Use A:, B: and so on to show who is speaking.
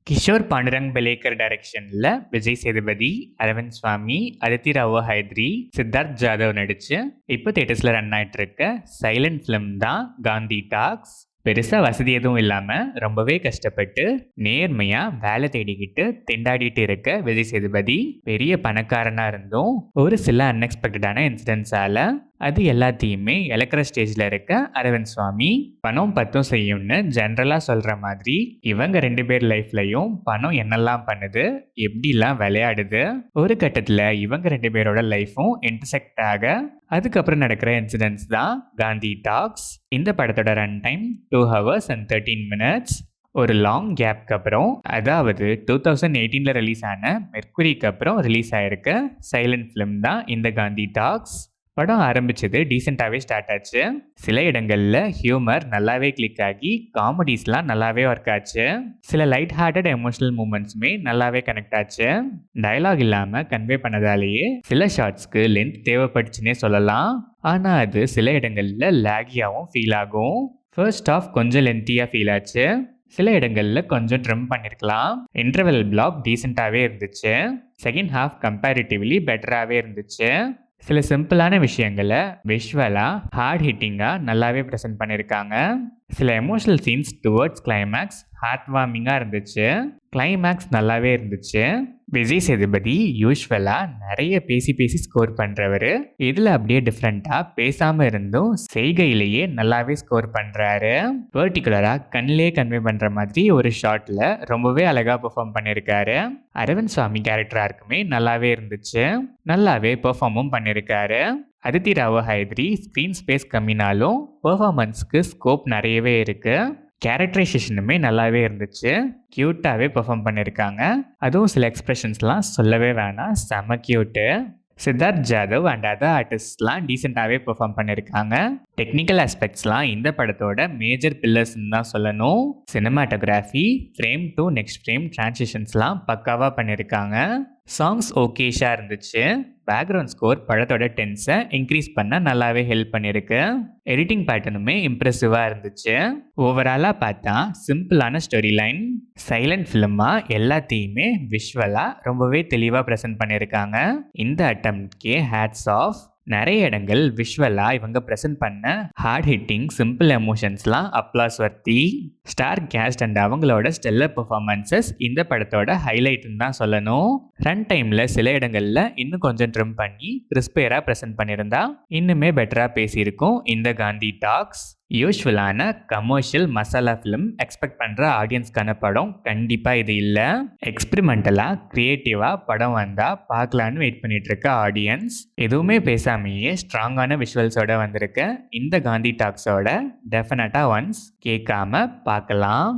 A: கிஷோர் பாண்டுரங் பெலேக்கர் டைரக்ஷன்ல விஜய் சேதுபதி, அரவிந்த் சுவாமி, அதித்தி ராவோ ஹைத்ரி, சித்தார்த் ஜாதவ் நடிச்சு இப்போ தியேட்டர்ஸ்ல ரன் ஆயிட்டு இருக்க சைலண்ட் ஃபிலிம் தான் காந்தி டாக்ஸ். பெருசா வசதி எதுவும் இல்லாம ரொம்பவே கஷ்டப்பட்டு நேர்மையா வேலை தேடிக்கிட்டு திண்டாடிட்டு இருக்க விஜய் சேதுபதி பெரிய பணக்காரனா இருந்தும் ஒரு சில அன்எக்ஸ்பெக்டடான இன்சிடென்ட்ஸால அது எல்லாத்தையுமே இழக்கிற ஸ்டேஜ்ல இருக்க அரவிந்த் சுவாமி பணம் பத்தும் செய்யும்னு ஜென்ரலா சொல்ற மாதிரி இவங்க 2 பேர் லைஃப்லயும் பணம் என்னெல்லாம் பண்ணுது, எப்படிலாம் விளையாடுது, ஒரு கட்டத்துல இவங்க 2 பேரோட லைஃபும் இன்டர்செக்ட் ஆக அதுக்கப்புறம் நடக்கிற இன்சிடென்ட்ஸ் தான் காந்தி டாக்ஸ். இந்த படத்தோட run time 2 hours and 13 minutes. ஒரு லாங் கேப்க்கு அப்புறம், அதாவது 2018ல ரிலீஸ் ஆன மெர்க்குரிக்கு அப்புறம் ரிலீஸ் ஆயிருக்க சைலண்ட் ஃபிலிம் தான் இந்த காந்தி டாக்ஸ். படம் ஆரம்பிச்சது டீசெண்டாகவே ஸ்டார்ட் ஆச்சு. சில இடங்கள்ல ஹியூமர் நல்லாவே கிளிக் ஆகி காமெடிஸ்லாம் நல்லாவே ஒர்க் ஆச்சு. சில லைட் ஹார்ட்டட் எமோஷனல் மூமெண்ட்ஸுமே நல்லாவே கனெக்ட் ஆச்சு. டயலாக் இல்லாம கன்வே பண்ணதாலேயே சில ஷார்ட்ஸ்க்கு லென்த் தேவைப்பட்டுச்சுன்னே சொல்லலாம். ஆனா அது சில இடங்கள்ல லேகியாவும் ஃபீல் ஆகும். ஃபர்ஸ்ட் ஆஃப் கொஞ்சம் லென்த்தியா ஃபீல் ஆச்சு. சில இடங்கள்ல கொஞ்சம் ட்ரிம் பண்ணிருக்கலாம். இன்டர்வெல் பிளாக் டீசெண்டாவே இருந்துச்சு. செகண்ட் ஹாஃப் கம்பேரிட்டிவ்லி பெட்டராகவே இருந்துச்சு. சில சிம்பிளான விஷயங்களை விஷுவலா ஹார்ட் ஹிட்டிங்கா நல்லாவே ப்ரெசென்ட் பண்ணியிருக்காங்க. சில emotional scenes towards climax heart வார்மிங்காக இருந்துச்சு. கிளைமேக்ஸ் நல்லாவே இருந்துச்சு. விஜய் சேதுபதி யூஸ்வலா நிறைய பேசி ஸ்கோர் பண்றவர். இதுல அப்படியே டிஃப்ரெண்டா பேசாம இருந்தும் செய்கையிலேயே நல்லாவே ஸ்கோர் பண்றாரு. பர்டிகுலரா கண்ணிலே கன்வே பண்ற மாதிரி ஒரு ஷாட்ல ரொம்பவே அழகா பெர்ஃபார்ம் பண்ணியிருக்காரு. அரவிந்த் சுவாமி கேரக்டரா இருக்குமே நல்லாவே இருந்துச்சு. நல்லாவே பெர்ஃபார்மும் பண்ணியிருக்காரு. Aditi ராவோ Hydari screen space கம்மினாலும் பெர்ஃபார்மன்ஸ்க்கு scope நிறையவே இருக்கு. கேரக்டரைசேஷனுமே நல்லாவே இருந்துச்சு. க்யூட்டாகவே பெர்ஃபார்ம் பண்ணியிருக்காங்க. அதுவும் சில எக்ஸ்பிரஷன்ஸ்லாம் சொல்லவே வேணாம், செம cute. Siddharth Jadhav and other ஆர்டிஸ்ட்லாம் டீசெண்டாகவே பெர்ஃபார்ம் பண்ணியிருக்காங்க. டெக்னிக்கல் ஆஸ்பெக்ட்ஸ்லாம் இந்த படத்தோட மேஜர் பில்லர்ஸ்ன்னு தான் சொல்லணும். Cinematography, frame to next frame டிரான்சிஷன்ஸ்லாம் பக்காவாக பண்ணியிருக்காங்க. சாங்ஸ் ஓகேஷாக இருந்துச்சு. பேக்ரவுண்ட் ஸ்கோர் படத்தோட டென்ஸை இன்க்ரீஸ் பண்ண நல்லாவே ஹெல்ப் பண்ணியிருக்கு. எடிட்டிங் பேட்டர்னுமே இம்ப்ரெசிவாக இருந்துச்சு. ஓவராலாக பார்த்தா சிம்பிளான ஸ்டோரி லைன், சைலண்ட் ஃபிலிமாக எல்லாத்தையுமே விஷுவலாக ரொம்பவே தெளிவாக ப்ரெசென்ட் பண்ணியிருக்காங்க. இந்த அட்டம்ப்ட்கே ஹேட்ஸ் ஆஃப். நிறைய இடங்கள் விஷுவலாக இவங்க ப்ரெசென்ட் பண்ண ஹார்ட் ஹிட்டிங் சிம்பிள் எமோஷன்ஸ்லாம் applause worthy. Star cast and அவங்களோட ஸ்டெல்லர் பெர்ஃபார்மன்சஸ் இந்த படத்தோட ஹைலைட்னு தான் சொல்லணும். ரன் டைமில் சில இடங்களில் இன்னும் கொஞ்சம் ட்ரிம் பண்ணி கிறிஸ்பியராக ப்ரெசென்ட் பண்ணியிருந்தா இன்னுமே பெட்டராக பேசியிருக்கும் இந்த காந்தி டாக்ஸ். யூஸ்வலான கமர்ஷியல் மசாலா ஃபிலிம் எக்ஸ்பெக்ட் பண்ணுற ஆடியன்ஸ்க்கான படம் கண்டிப்பாக இது இல்லை. எக்ஸ்பிரிமெண்டலாக க்ரியேட்டிவாக படம் வந்தால் பார்க்கலான்னு வெயிட் பண்ணிட்டு இருக்க ஆடியன்ஸ் எதுவுமே பேசாமையே ஸ்ட்ராங்கான விஷுவல்ஸோட வந்திருக்க இந்த காந்தி டாக்ஸோட டெஃபினட்டாக ஒன்ஸ் கேட்காம பார்க்கலாம்.